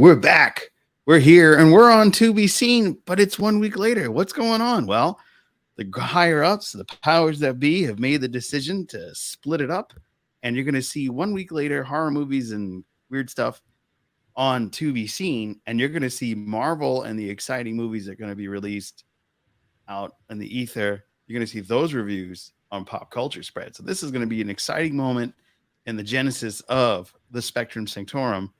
we're back. We're here and we're on to be seen, but it's 1 week later. What's going on? Well, the higher ups, the powers that be, have made the decision to split it up. And you're going to see 1 week later horror movies and weird stuff on to be seen. And you're going to see Marvel and the exciting movies that are going to be released out in the ether. You're going to see those reviews on Pop Culture Spread. So this is going to be an exciting moment in the genesis of the Spectrum Sanctorum.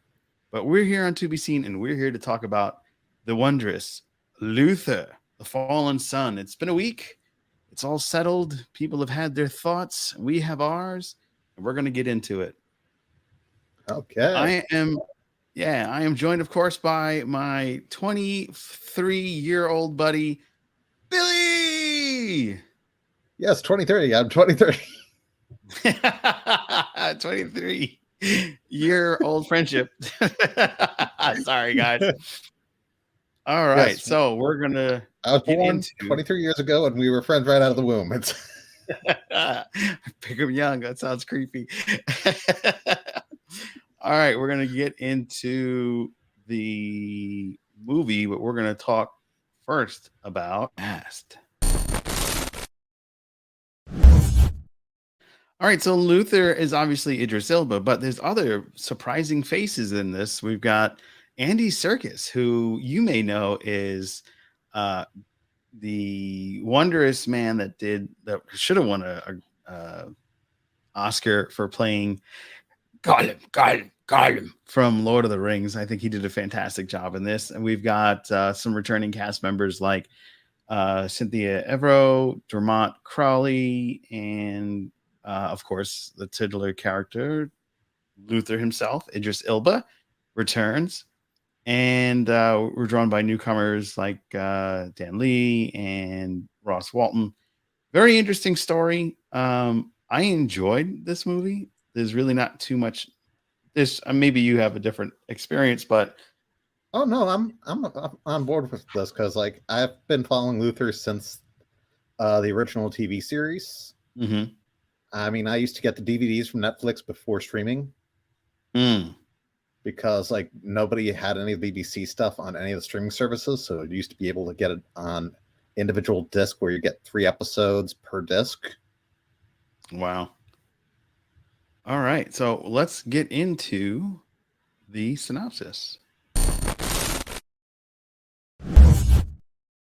But we're here on To Be Seen, and we're here to talk about the wondrous Luther, the Fallen Sun. It's been a week. It's all settled. People have had their thoughts. We have ours, and we're going to get into it. Okay. I am joined, of course, by my 23-year-old buddy, Billy. Yes, 2030. I'm 23. 23-year-old friendship. Sorry, guys. All right, Yes. so we're gonna. I was born 23 years ago, and we were friends right out of the womb. It's pick him young. That sounds creepy. All right, we're gonna get into the movie, but we're gonna talk first about past. All right, so Luther is obviously Idris Elba, but there's other surprising faces in this. We've got Andy Serkis, who you may know is the wondrous man that should have won a Oscar for playing Gollum from Lord of the Rings. I think he did a fantastic job in this. And we've got some returning cast members like Cynthia Evero, Dermot Crowley, and of course, the titular character, Luther himself, Idris Elba, returns. And we're drawn by newcomers like Dan Lee and Ross Walton. Very interesting story. I enjoyed this movie. There's really not too much. Maybe you have a different experience, but oh no, I'm on board with this because like I've been following Luther since the original TV series. Mm-hmm. I mean, I used to get the DVDs from Netflix before streaming. Because like nobody had any of the BBC stuff on any of the streaming services, so you used to be able to get it on individual disc where you get 3 episodes per disc. Wow. All right, so let's get into the synopsis.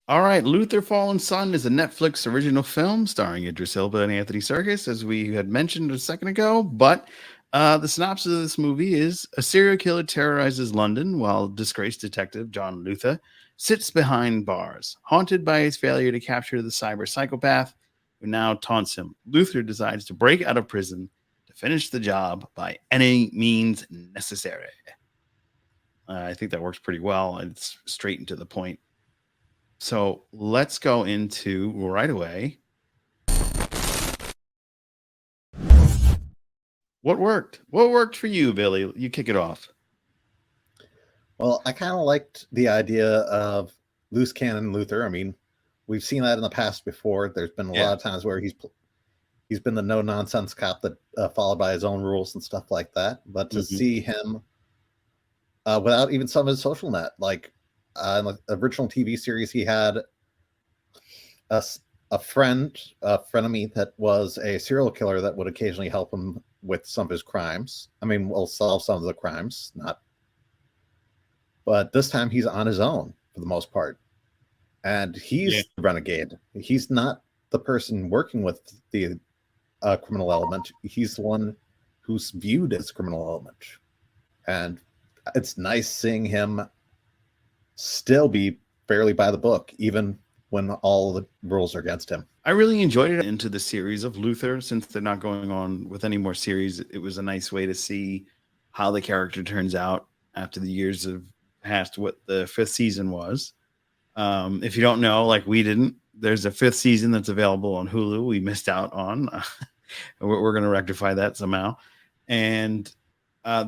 All right, Luther Fallen Sun is a Netflix original film starring Idris Elba and Anthony Serkis, as we had mentioned a second ago. But the synopsis of this movie is a serial killer terrorizes London while disgraced detective John Luther sits behind bars. Haunted by his failure to capture the cyber psychopath who now taunts him, Luther decides to break out of prison to finish the job by any means necessary. I think that works pretty well. It's straight and to the point. So let's go into right away. What worked? What worked for you, Billy? You kick it off. Well, I kind of liked the idea of loose cannon Luther. I mean, we've seen that in the past before. There's been a lot of times where he's been the no nonsense cop that followed by his own rules and stuff like that. But to see him without even some of his social net, like in the original TV series, he had a frenemy that was a serial killer that would occasionally help him with some of his crimes. I mean, will solve some of the crimes, but this time he's on his own for the most part. And he's the renegade. He's not the person working with the criminal element. He's the one who's viewed as a criminal element. And it's nice seeing him still be fairly by the book, even when all the rules are against him. I really enjoyed it into the series of Luther. Since they're not going on with any more series, it was a nice way to see how the character turns out after the years of past what the 5th season was. If you don't know, like we didn't, there's a 5th season that's available on Hulu. We missed out on. We're going to rectify that somehow. And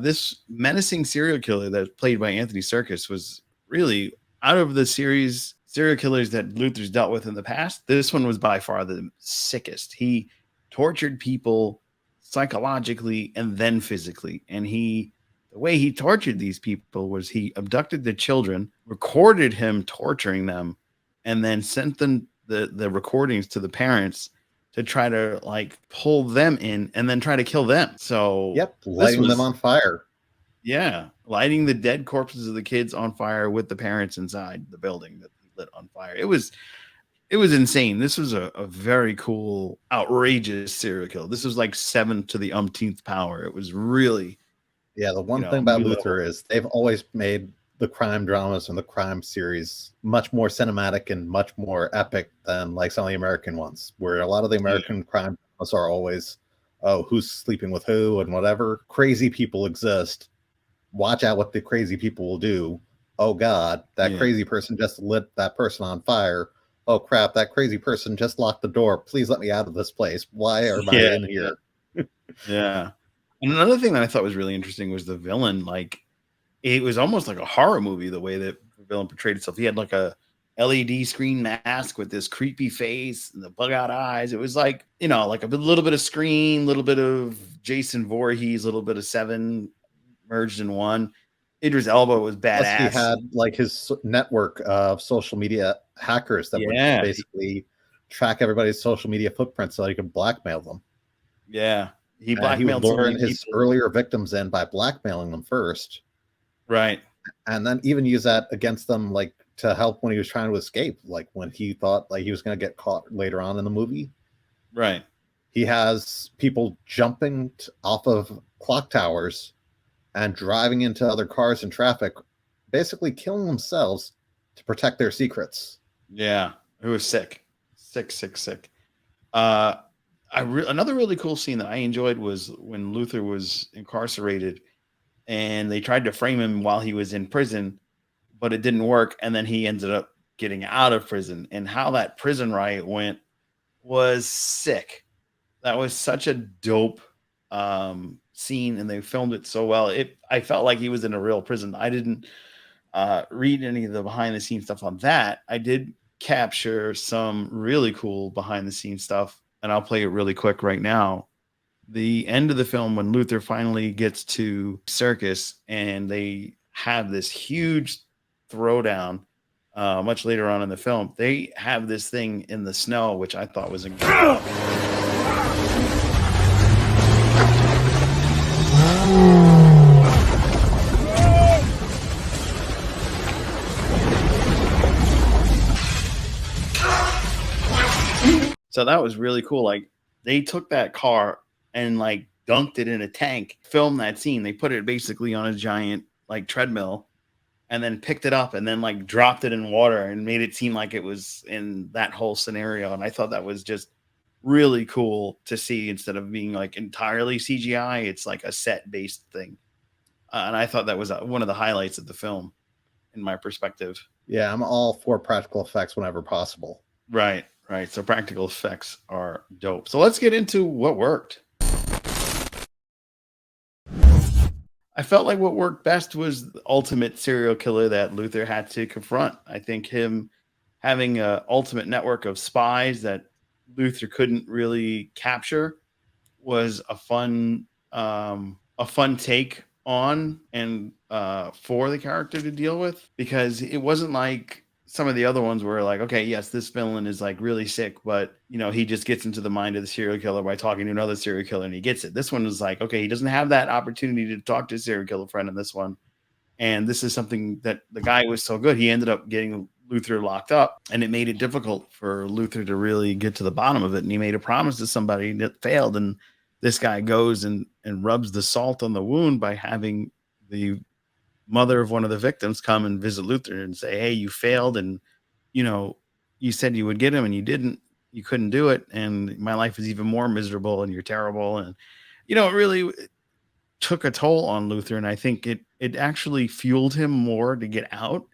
this menacing serial killer that's played by Anthony Serkis was really, out of the series serial killers that Luther's dealt with in the past, this one was by far the sickest. He tortured people psychologically and then physically, and he the way he tortured these people was he abducted the children, recorded him torturing them, and then sent them the recordings to the parents to try to like pull them in and then try to kill them. So Yep, lighting them on fire. Yeah, lighting the dead corpses of the kids on fire with the parents inside the building that he lit on fire. It was insane. This was a very cool, outrageous serial kill. This was like 7 to the umpteenth power. It was really, yeah. The one thing about Luther is they've always made the crime dramas and the crime series much more cinematic and much more epic than like some of the American ones, where a lot of the American crime dramas are always, oh, who's sleeping with who and whatever. Crazy people exist. Watch out what the crazy people will do. Oh God, that crazy person just lit that person on fire. Oh crap, that crazy person just locked the door. Please let me out of this place. Why am I in here? Yeah. And another thing that I thought was really interesting was the villain. Like, it was almost like a horror movie, the way that the villain portrayed itself. He had like a LED screen mask with this creepy face and the bug out eyes. It was like, you know, like a little bit of Scream, a little bit of Jason Voorhees, a little bit of Seven merged in one. Idris Elba was badass. Plus he had like his network of social media hackers that would basically track everybody's social media footprint so he could blackmail them. Yeah. He blackmailed he would lure his earlier victims in by blackmailing them first. Right. And then even use that against them, like to help when he was trying to escape, like when he thought like he was going to get caught later on in the movie. Right. He has people jumping off of clock towers and driving into other cars and traffic, basically killing themselves to protect their secrets. Yeah, it was sick. Another really cool scene that I enjoyed was when Luther was incarcerated and they tried to frame him while he was in prison, but it didn't work. And then he ended up getting out of prison, and how that prison riot went was sick. That was such a dope scene, and they filmed it so well. I felt like he was in a real prison. I didn't read any of the behind the scenes stuff on that. I did capture some really cool behind the scenes stuff, and I'll play it really quick right now. The end of the film, when Luther finally gets to Circus and they have this huge throwdown much later on in the film, they have this thing in the snow, which I thought was incredible. So that was really cool. Like, they took that car and like dunked it in a tank, filmed that scene. They put it basically on a giant like treadmill and then picked it up and then like dropped it in water and made it seem like it was in that whole scenario. And I thought that was just really cool to see. Instead of being like entirely CGI, it's like a set based thing. And I thought that was one of the highlights of the film in my perspective. Yeah, I'm all for practical effects whenever possible. Right. So practical effects are dope. So let's get into what worked. I felt like what worked best was the ultimate serial killer that Luther had to confront. I think him having an ultimate network of spies that Luther couldn't really capture was a fun take on and for the character to deal with, because it wasn't like some of the other ones were like, okay, yes, this villain is like really sick, but you know, he just gets into the mind of the serial killer by talking to another serial killer and he gets it. This one was like, okay, he doesn't have that opportunity to talk to a serial killer friend in this one. And this is something that the guy was so good. He ended up getting Luther locked up, and it made it difficult for Luther to really get to the bottom of it. And he made a promise to somebody that failed. And this guy goes and rubs the salt on the wound by having the mother of one of the victims come and visit Luther and say, hey, you failed. And, you know, you said you would get him and you didn't, you couldn't do it. And my life is even more miserable and you're terrible. And, you know, it really took a toll on Luther. And I think it actually fueled him more to get out.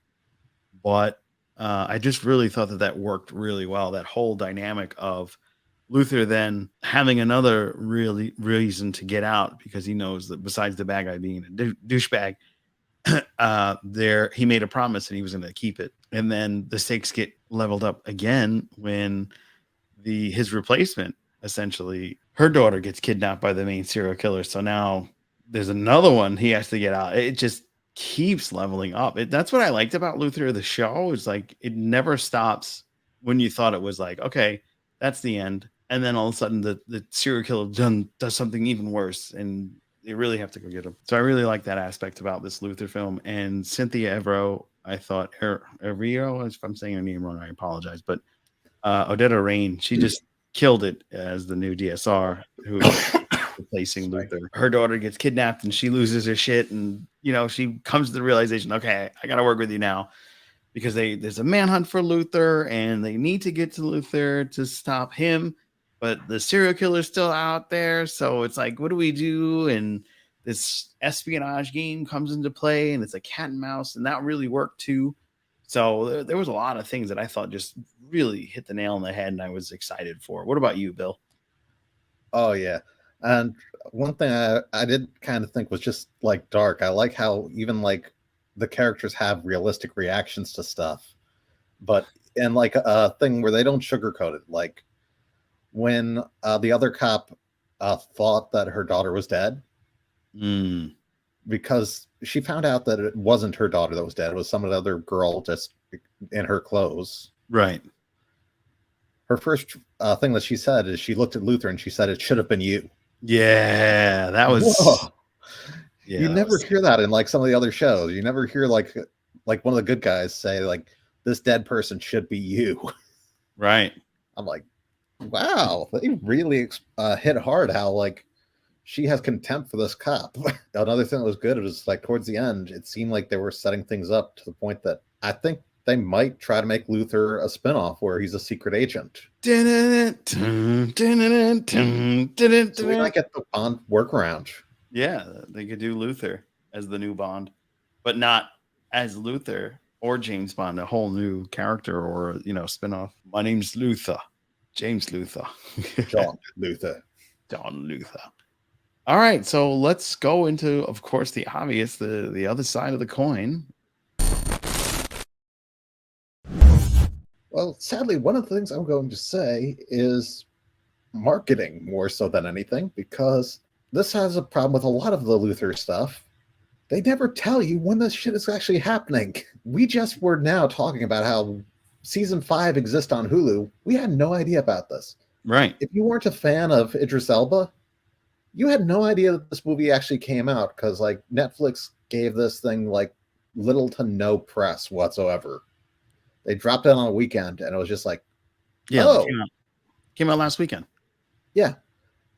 But I just really thought that worked really well. That whole dynamic of Luther then having another really reason to get out, because he knows that besides the bad guy being a douchebag, he made a promise and he was going to keep it. And then the stakes get leveled up again when his replacement, essentially her daughter, gets kidnapped by the main serial killer. So now there's another one he has to get out. It just keeps leveling up. That's what I liked about Luther the show, is like it never stops when you thought it was like, okay, that's the end. And then all of a sudden the serial killer does something even worse, and they really have to go get him. So I really like that aspect about this Luther film. And Cynthia Evero, I thought, Evero, if I'm saying her name wrong, I apologize, but Odetta Rain, she just killed it as the new DSR who replacing Luther. Her daughter gets kidnapped and she loses her shit, and she comes to the realization, okay, I gotta work with you now, because there's a manhunt for Luther and they need to get to Luther to stop him, but the serial killer's still out there. So it's like, what do we do? And this espionage game comes into play, and it's a cat and mouse, and that really worked too. So there was a lot of things that I thought just really hit the nail on the head, and I was excited for. What about you, Bill? Oh yeah. And one thing I did kind of think was just like dark. I like how even like the characters have realistic reactions to stuff, but and like a thing where they don't sugarcoat it. Like when the other cop thought that her daughter was dead, because she found out that it wasn't her daughter that was dead. It was some other girl just in her clothes. Right. Her first thing that she said is she looked at Luther and she said, "It should have been you." Yeah, that was. Whoa. Yeah, you never hear that in like some of the other shows. You never hear like one of the good guys say like, "This dead person should be you." Right. I'm like, wow, they really hit hard how like she has contempt for this cop. Another thing that was good was like towards the end, it seemed like they were setting things up to the point that I think they might try to make Luther a spinoff where he's a secret agent. So we might get the Bond workaround. Yeah, they could do Luther as the new Bond, but not as Luther or James Bond, a whole new character or spinoff. My name's Luther, James Luther, John Luther. John Luther. All right, so let's go into, of course, the obvious, the other side of the coin. Well, sadly, one of the things I'm going to say is marketing more so than anything, because this has a problem with a lot of the Luther stuff. They never tell you when this shit is actually happening. We just were now talking about how season 5 exists on Hulu. We had no idea about this. Right. If you weren't a fan of Idris Elba, you had no idea that this movie actually came out, because like Netflix gave this thing like little to no press whatsoever. They dropped it on a weekend, and it was just like, yeah, oh, came out last weekend. Yeah.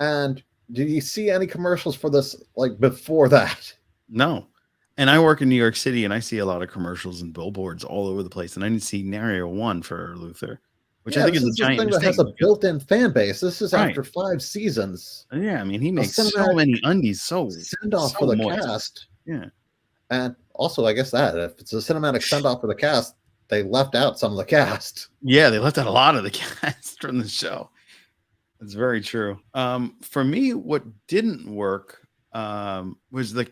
And did you see any commercials for this like before that? No. And I work in New York City, and I see a lot of commercials and billboards all over the place, and I didn't see nary a one for Luther, which I think is a giant thing mistake. That has a built-in fan base. This is Right. after 5 seasons. Yeah, I mean, he makes so many undies send-off for the moist. cast. Yeah. And also, I guess that if it's a cinematic send-off for the cast, they left out some of the cast. Yeah, they left out a lot of the cast from the show. That's very true. For me, what didn't work was the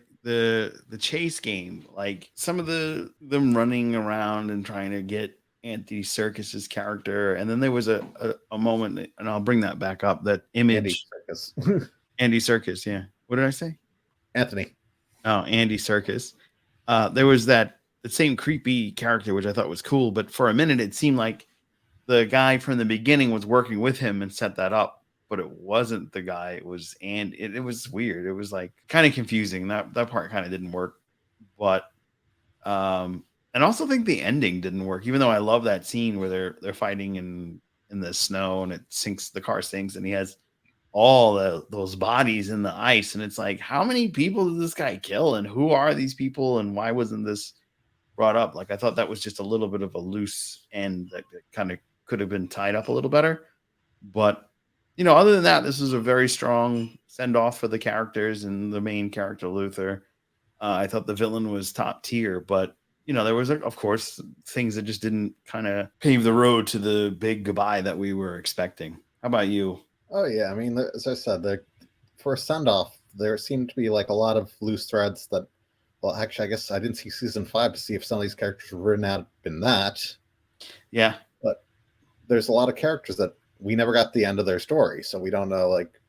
chase game. Like some of them running around and trying to get Andy Serkis's character, and then there was a moment, and I'll bring that back up. That image, Andy Serkis. Yeah, what did I say? Anthony. Oh, Andy Serkis. There was the same creepy character, which I thought was cool, but for a minute it seemed like the guy from the beginning was working with him and set that up, but it wasn't the guy. It was, and it was weird. It was like kind of confusing. That part kind of didn't work, but and I also think the ending didn't work. Even though I love that scene where they're fighting in the snow and the car sinks, and he has all those bodies in the ice, and it's like, how many people did this guy kill, and who are these people, and why wasn't this brought up? Like, I thought that was just a little bit of a loose end that kind of could have been tied up a little better. But other than that, this was a very strong send off for the characters and the main character Luther. I thought the villain was top tier, but there was, of course, things that just didn't kind of pave the road to the big goodbye that we were expecting. How about you? Oh yeah, I mean, as I said, for a send off, there seemed to be like a lot of loose threads that. Well, actually, I guess I didn't see season 5 to see if some of these characters were written out in that. Yeah. But there's a lot of characters that we never got the end of their story. So we don't know, like,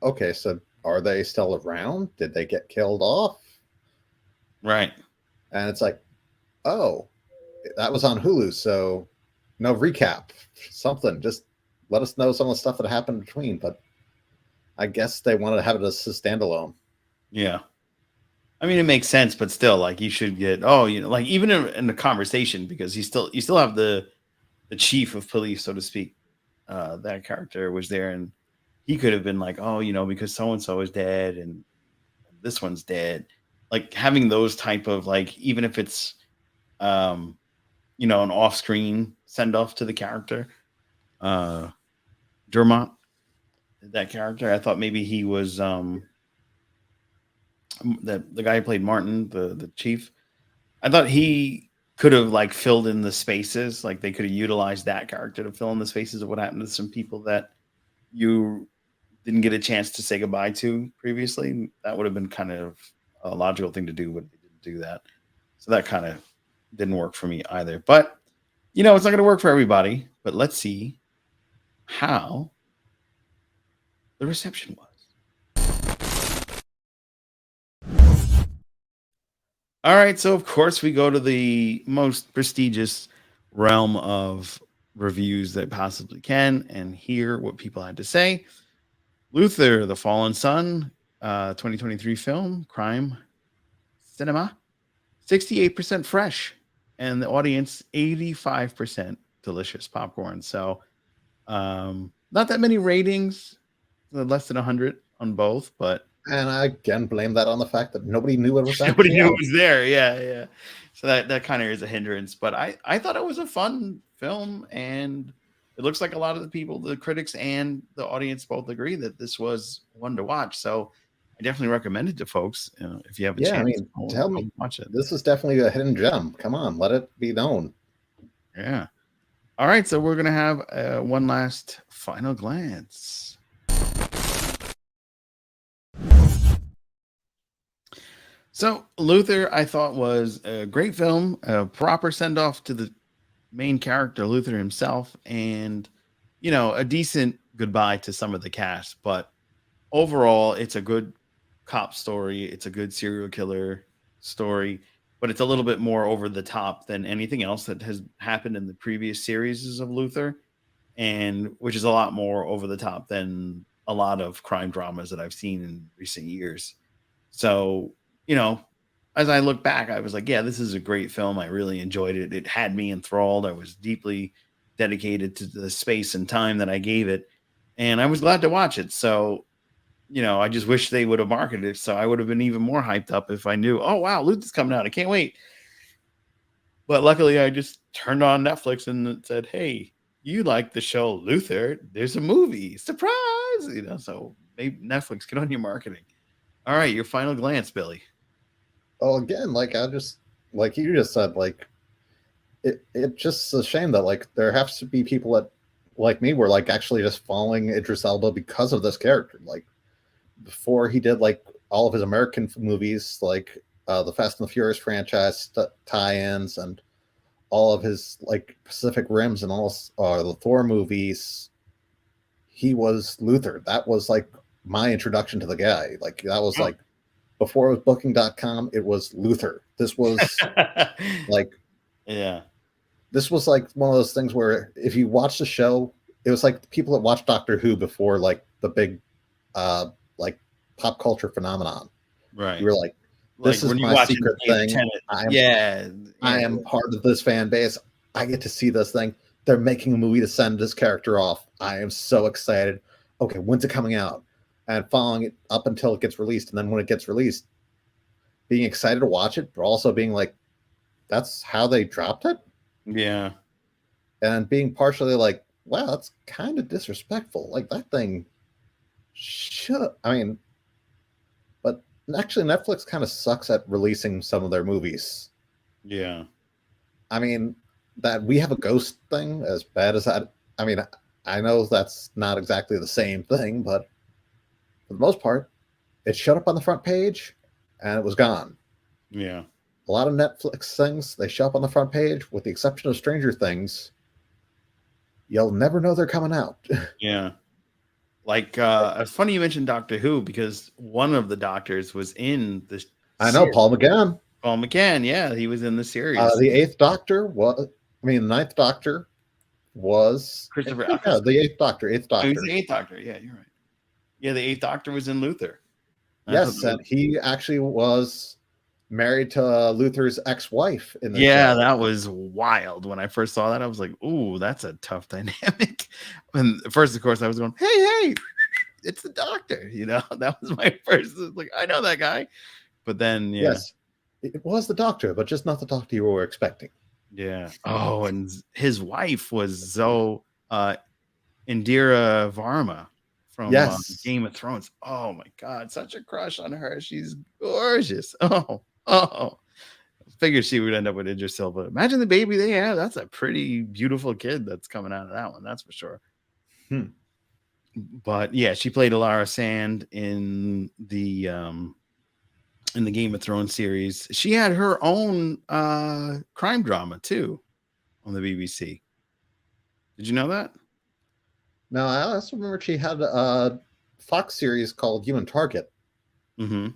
okay, so are they still around? Did they get killed off? Right. And it's like, oh, that was on Hulu, so no recap, something. Just let us know some of the stuff that happened in between. But I guess they wanted to have it as a standalone. Yeah. I mean, it makes sense, but still, like you should get. Oh, like even in the conversation, because you still have the chief of police, so to speak. That character was there, and he could have been like, oh, because so and so is dead, and this one's dead. Like having those type of like, even if it's um, an off-screen send off to the character, uh, Dermot, that character. I thought maybe he was the guy who played Martin, the chief. I thought he could have like filled in the spaces. Like they could have utilized that character to fill in the spaces of what happened to some people that you didn't get a chance to say goodbye to previously. That would have been kind of a logical thing to do, but they didn't do that. So that kind of didn't work for me either. But it's not going to work for everybody. But let's see how the reception was. All right, so of course we go to the most prestigious realm of reviews that possibly can and hear what people had to say. Luther, The Fallen Sun, 2023 film, crime cinema, 68% fresh, and the audience 85% delicious popcorn. So, not that many ratings, less than 100 on both, but And I again blame that on the fact that nobody knew it was nobody actually knew it out. was there. Yeah, yeah. So that kind of is a hindrance. But I thought it was a fun film, and it looks like a lot of the people, the critics and the audience, both agree that this was one to watch. So I definitely recommend it to folks if you have a Yeah, I chance. mean, tell Go me, watch it. this is definitely a hidden gem. Come on, let it be known. Yeah. All right. So we're gonna have one last final glance. So Luther, I thought was a great film, a proper send off to the main character Luther himself, and a decent goodbye to some of the cast. But overall, it's a good cop story. It's a good serial killer story, but it's a little bit more over the top than anything else that has happened in the previous series of Luther, and which is a lot more over the top than a lot of crime dramas that I've seen in recent years. So, you know, as I look back, I was like, yeah, this is a great film. I really enjoyed it. It had me enthralled. I was deeply dedicated to the space and time that I gave it. And I was glad to watch it. So, I just wish they would have marketed it. So I would have been even more hyped up if I knew, oh, wow, Luther's coming out. I can't wait. But luckily, I just turned on Netflix and it said, hey, you like the show Luther? There's a movie. Surprise. So maybe Netflix, get on your marketing. All right, your final glance, Billy. Well, again, like I just like you just said, like it just a shame that like there has to be people that like me were like actually just following Idris Elba because of this character. Like before he did like all of his American movies, like the Fast and the Furious franchise tie-ins and all of his like Pacific Rims and all the Thor movies, he was Luther. That was like my introduction to the guy. Like that was Oh. like before it was booking.com, it was Luther. This was like Yeah. this was like one of those things where if you watch the show, it was like the people that watched Doctor Who before like the big like pop culture phenomenon. You Right. were like, Like this is when you're my watching secret David thing. Tennant. I am Yeah. I Yeah. am part of this fan base. I get to see this thing. They're making a movie to send this character off. I am so excited. Okay, when's it coming out? And following it up until it gets released. And then when it gets released, being excited to watch it, but also being like, that's how they dropped it? Yeah. And being partially like, wow, that's kind of disrespectful. Like that thing should, I mean, but actually, Netflix kind of sucks at releasing some of their movies. Yeah. I mean, that We Have a Ghost thing, as bad as that, I mean, I know that's not exactly the same thing, but for the most part, it showed up on the front page and it was gone. Yeah. A lot of Netflix things, they show up on the front page, with the exception of Stranger Things. You'll never know they're coming out. Yeah. Like, it's funny you mentioned Doctor Who because one of the doctors was in the I know series. Paul McGann. Paul McCann, yeah, he was in the series. The Eighth Doctor was. I mean, the Ninth Doctor was. Christopher Yeah, Eccleston. the Eighth Doctor. Eighth Oh, he's Doctor. the Eighth Doctor. Yeah, you're right. Yeah, the Eighth Doctor was in Luther. I thought Yes, that was- and he actually was married to Luther's ex-wife in the yeah, show. that was wild. When I first saw that, I was like, "Ooh, that's a tough dynamic." And first, of course, I was going, "Hey, it's the Doctor." You know, that was my first. Like, I know that guy. But then, yeah, Yes, it was the Doctor, but just not the Doctor you were expecting. yeah. Oh, and his wife was Zoe Indira Varma from Yes. Game of Thrones. Oh my God, such a crush on her. She's gorgeous. Oh. Figured she would end up with Idris Elba. Imagine the baby they have. That's a pretty beautiful kid that's coming out of that one. That's for sure. But yeah, she played Alara Sand in the Game of Thrones series. She had her own crime drama too on the BBC. Did you know that? Now, I also remember she had a Fox series called Human Target, Mm-hmm.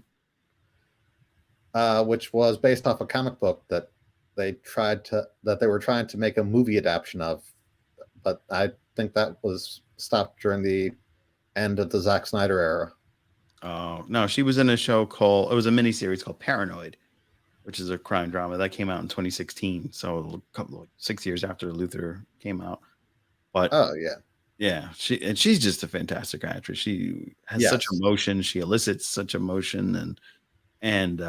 which was based off a comic book that they were trying to make a movie adaptation of, but I think that was stopped during the end of the Zack Snyder era. Oh no, she was in a show called. It was a miniseries called Paranoid, which is a crime drama that came out in 2016. So a couple, like 6 years after Luther came out. But Oh yeah, yeah, she's just a fantastic actress. She has such Yes. emotion. She elicits such emotion and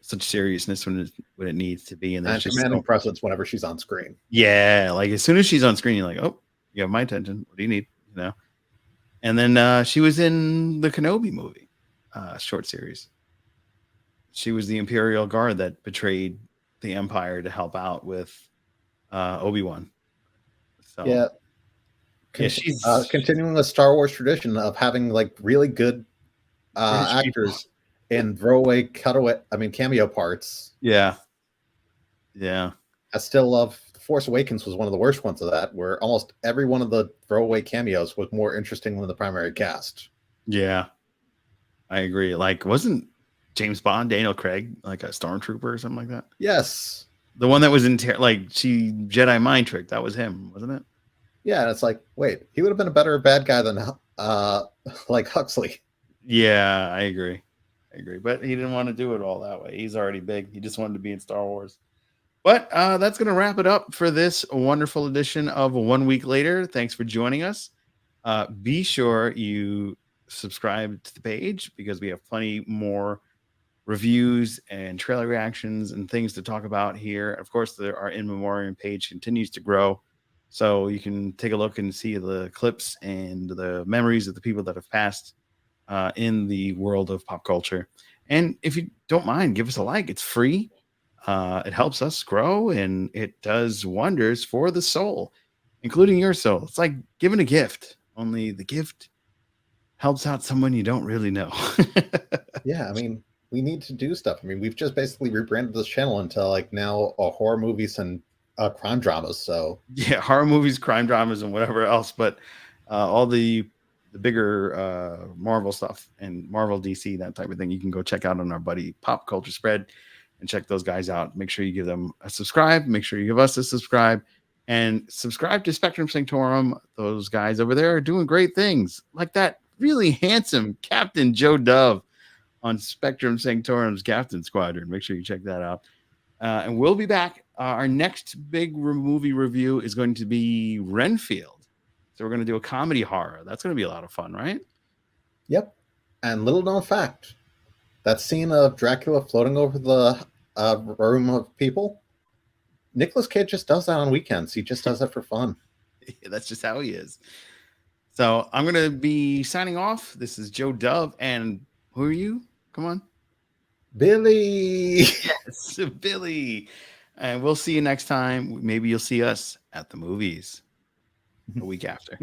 such seriousness when it needs to be. And there's and just commanding presence whenever she's on screen. yeah, like as soon as she's on screen, you're like, oh, you have my attention. What do you need? You know. And then she was in the Kenobi movie, short series. She was the Imperial Guard that betrayed the Empire to help out with Obi-Wan. So Yeah, yeah, she's continuing the Star Wars tradition of having like really good British actors in cameo parts. Yeah. I still love The Force Awakens was one of the worst ones of that, where almost every one of the throwaway cameos was more interesting than the primary cast. Yeah, I agree. Like, wasn't James Bond, Daniel Craig, like a stormtrooper or something like that? Yes. The one that was in she Jedi mind trick. That was him, wasn't it? Yeah, and it's like, wait, he would have been a better bad guy than like Huxley. Yeah, I agree. But he didn't want to do it all that way. He's already big. He just wanted to be in Star Wars. But that's going to wrap it up for this wonderful edition of 1 Week Later. Thanks for joining us. Be sure you subscribe to the page because we have plenty more reviews and trailer reactions and things to talk about here. Of course, our In Memoriam page continues to grow. So you can take a look and see the clips and the memories of the people that have passed in the world of pop culture. And if you don't mind, give us a like. It's free. It helps us grow and it does wonders for the soul, including your soul. It's like giving a gift, only the gift helps out someone you don't really know. Yeah, I mean, we need to do stuff. I mean, we've just basically rebranded this channel into like now horror movies and crime dramas. So yeah, horror movies, crime dramas, and whatever else. But all the bigger Marvel stuff and Marvel DC, that type of thing, you can go check out on our buddy Pop Culture Spread and check those guys out. Make sure you give them a subscribe. Make sure you give us a subscribe and subscribe to Spectrum Sanctorum. Those guys over there are doing great things like that really handsome Captain Joe Dove on Spectrum Sanctorum's Captain Squadron. Make sure you check that out. And we'll be back. Our next big movie review is going to be Renfield. So we're going to do a comedy horror. That's going to be a lot of fun, right? Yep. And little known fact, that scene of Dracula floating over the room of people, Nicolas Cage just does that on weekends. He just does that for fun. That's just how he is. So I'm going to be signing off. This is Joe Dove. And who are you? Come on. Billy. Yes, Billy. And we'll see you next time. Maybe you'll see us at the movies a week after.